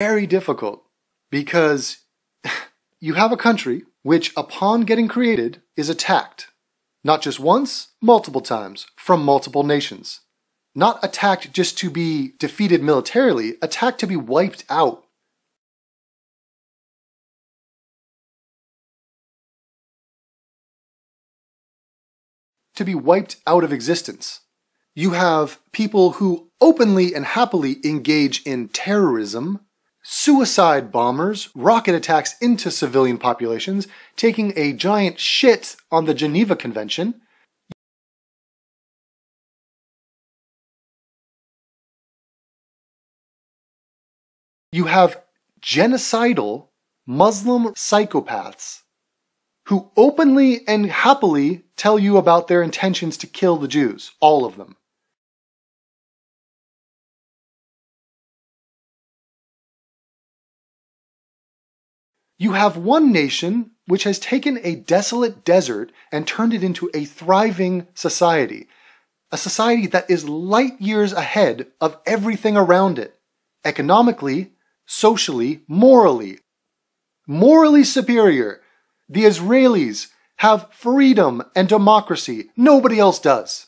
very difficult because you have a country which, upon getting created, is attacked. Not just once, multiple times, from multiple nations. Not attacked just to be defeated militarily, attacked to be wiped out. To be wiped out of existence. You have people who openly and happily engage in terrorism, suicide bombers, rocket attacks into civilian populations, taking a giant shit on the Geneva Convention. You have genocidal Muslim psychopaths who openly and happily tell you about their intentions to kill the Jews, all of them. You have one nation which has taken a desolate desert and turned it into a thriving society. A society that is light years ahead of everything around it. Economically, socially, morally. Morally superior. The Israelis have freedom and democracy. Nobody else does.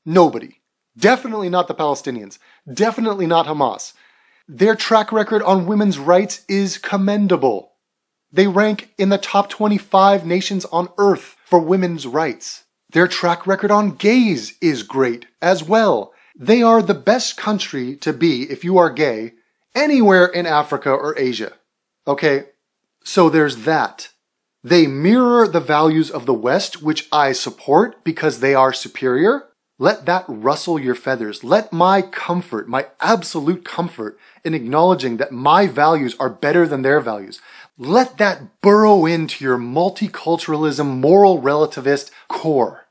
Nobody. Definitely not the Palestinians. Definitely not Hamas. Their track record on women's rights is commendable. They rank in the top 25 nations on earth for women's rights. Their track record on gays is great as well. They are the best country to be if you are gay anywhere in Africa or Asia. Okay, so there's that. They mirror the values of the West, which I support because they are superior. Let that rustle your feathers. Let my comfort, my absolute comfort in acknowledging that my values are better than their values. Let that burrow into your multiculturalism, moral relativist core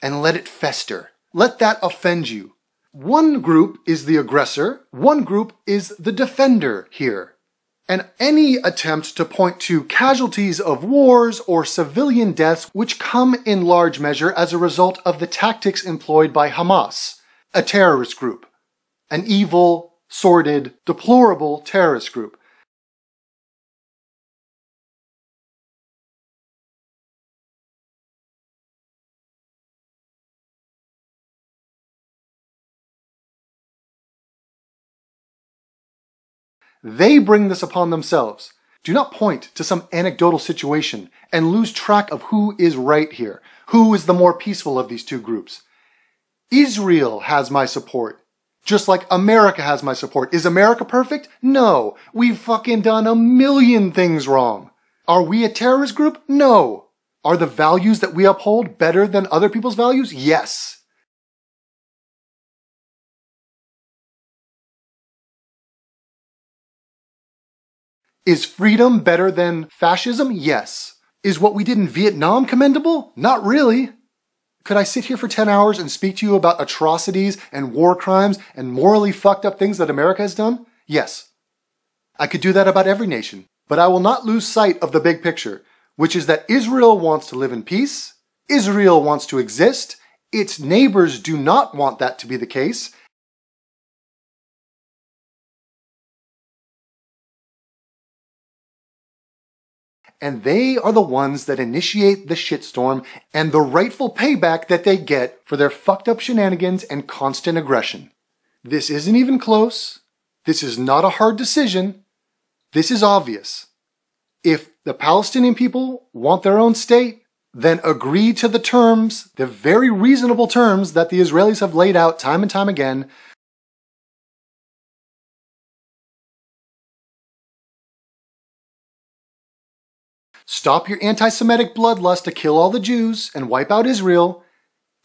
and let it fester. Let that offend you. One group is the aggressor. One group is the defender here. And any attempt to point to casualties of wars or civilian deaths which come in large measure as a result of the tactics employed by Hamas, a terrorist group, an evil, sordid, deplorable terrorist group. They bring this upon themselves. Do not point to some anecdotal situation and lose track of who is right here. Who is the more peaceful of these two groups? Israel has my support. Just like America has my support. Is America perfect? No. We've fucking done a million things wrong. Are we a terrorist group? No. Are the values that we uphold better than other people's values? Yes. Is freedom better than fascism? Yes. Is what we did in Vietnam commendable? Not really. Could I sit here for 10 hours and speak to you about atrocities and war crimes and morally fucked up things that America has done? Yes. I could do that about every nation. But I will not lose sight of the big picture, which is that Israel wants to live in peace. Israel wants to exist. Its neighbors do not want that to be the case. And they are the ones that initiate the shitstorm and the rightful payback that they get for their fucked up shenanigans and constant aggression. This isn't even close. This is not a hard decision. This is obvious. If the Palestinian people want their own state, then agree to the terms, the very reasonable terms that the Israelis have laid out time and time again. Stop your anti-Semitic bloodlust to kill all the Jews and wipe out Israel,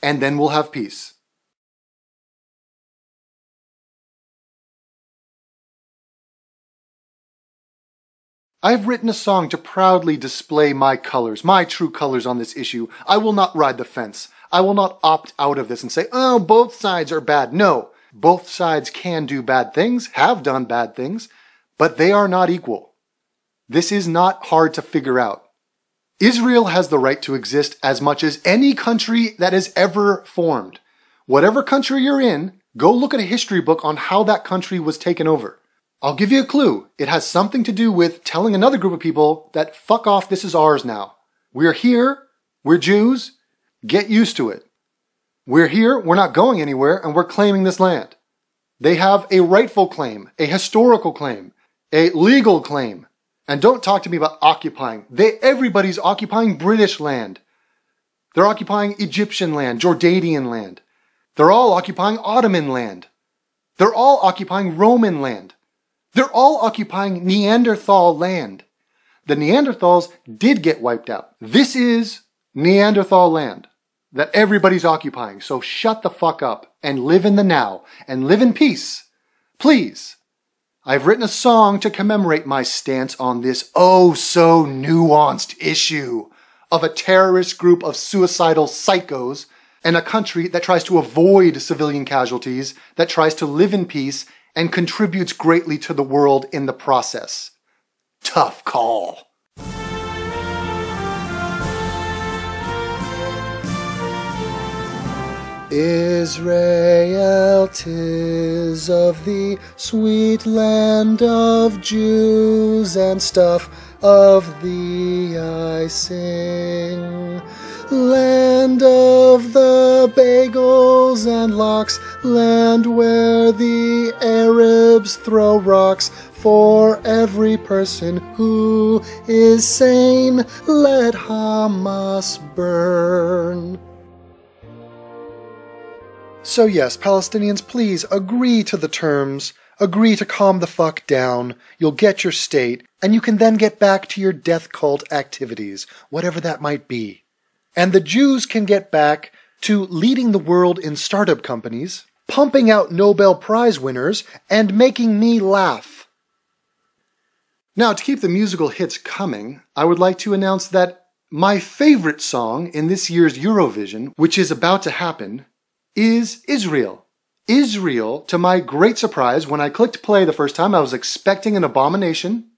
and then we'll have peace. I've written a song to proudly display my colors, my true colors on this issue. I will not ride the fence. I will not opt out of this and say, oh, both sides are bad. No, both sides can do bad things, have done bad things, but they are not equal. This is not hard to figure out. Israel has the right to exist as much as any country that has ever formed. Whatever country you're in, go look at a history book on how that country was taken over. I'll give you a clue. It has something to do with telling another group of people that fuck off, this is ours now. We're here, we're Jews, get used to it. We're here, we're not going anywhere, and we're claiming this land. They have a rightful claim, a historical claim, a legal claim. And don't talk to me about occupying. Everybody's occupying British land. They're occupying Egyptian land, Jordanian land. They're all occupying Ottoman land. They're all occupying Roman land. They're all occupying Neanderthal land. The Neanderthals did get wiped out. This is Neanderthal land that everybody's occupying. So shut the fuck up and live in the now and live in peace. Please. I've written a song to commemorate my stance on this oh so nuanced issue of a terrorist group of suicidal psychos and a country that tries to avoid civilian casualties, that tries to live in peace and contributes greatly to the world in the process. Tough call. Israel, 'tis of the sweet land of Jews, and stuff of thee I sing. Land of the bagels and lox, land where the Arabs throw rocks. For every person who is sane, let Hamas burn. So yes, Palestinians, please agree to the terms, agree to calm the fuck down, you'll get your state, and you can then get back to your death cult activities, whatever that might be. And the Jews can get back to leading the world in startup companies, pumping out Nobel Prize winners, and making me laugh. Now, to keep the musical hits coming, I would like to announce that my favorite song in this year's Eurovision, which is about to happen, is Israel. Israel, to my great surprise, when I clicked play the first time, I was expecting an abomination,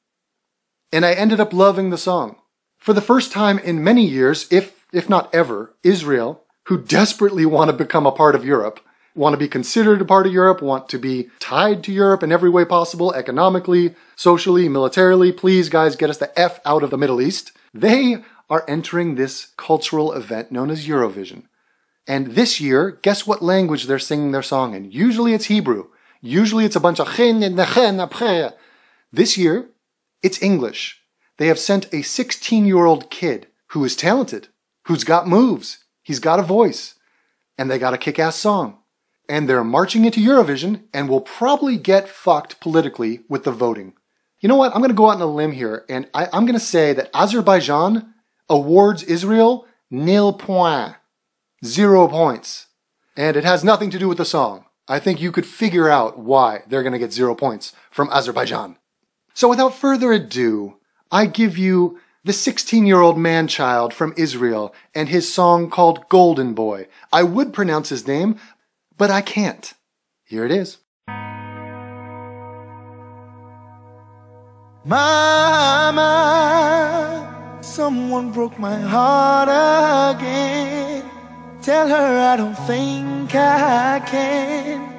and I ended up loving the song. For the first time in many years, if not ever, Israel, who desperately want to become a part of Europe, want to be considered a part of Europe, want to be tied to Europe in every way possible, economically, socially, militarily, please guys, get us the F out of the Middle East. They are entering this cultural event known as Eurovision. And this year, guess what language they're singing their song in? Usually it's Hebrew. Usually it's a bunch of This year, it's English. They have sent a 16-year-old kid who is talented, who's got moves, he's got a voice, and they got a kick-ass song. And they're marching into Eurovision and will probably get fucked politically with the voting. You know what? I'm going to go out on a limb here, and I'm going to say that Azerbaijan awards Israel 0 points. 0 points. And it has nothing to do with the song. I think you could figure out why they're going to get 0 points from Azerbaijan. So without further ado, I give you the 16-year-old man-child from Israel and his song called Golden Boy. I would pronounce his name, but I can't. Here it is. Mama, someone broke my heart again. Tell her I don't think I can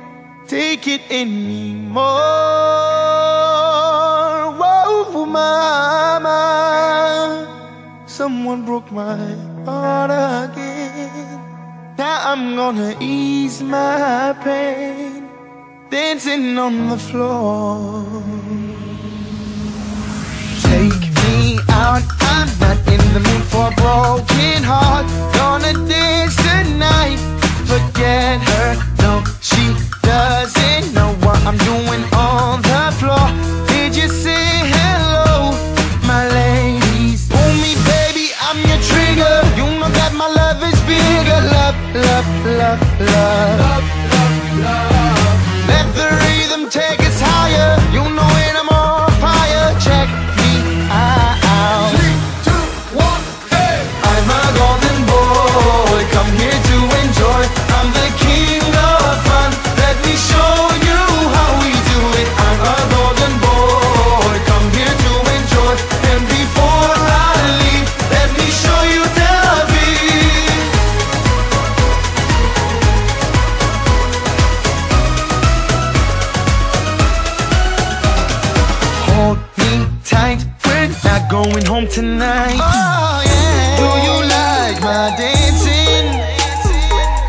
take it anymore. Whoa, mama, someone broke my heart again. Now I'm gonna ease my pain, dancing on the floor. Take me out, I'm not in the mood for a broken heart. Gonna dance tonight, forget her, no, she doesn't know what I'm doing on the floor. Did you say hello, my ladies? Oh me baby, I'm your trigger. You know that my love is bigger. Love, love, love, love, love, love, love. Let the rhythm take us higher. You know when I'm on fire. Check me out. 3, 2, 1, hey! I'm a golden boy, come here to tonight. Oh yeah. Do you like my dancing?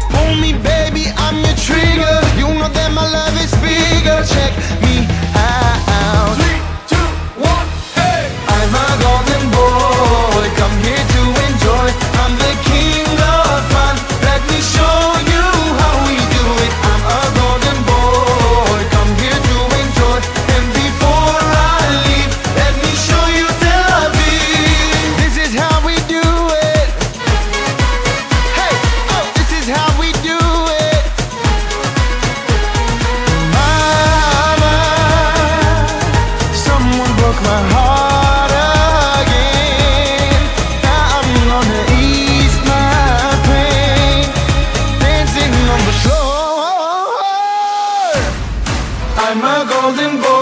Hold me, baby, I'm your trigger. You know that my love is bigger. Check me out. 3, 2, 1, hey! I'm a golden boy, come here to enjoy. I'm the king of fun. Let me show you how we do it. I'm a golden boy, come here to enjoy. And before I leave, let me show you Tel Aviv. This is how we do it. Hey, oh, this is how we do it. Mama, someone broke my heart again. Now I'm gonna ease my pain, dancing on the floor. I'm a golden boy.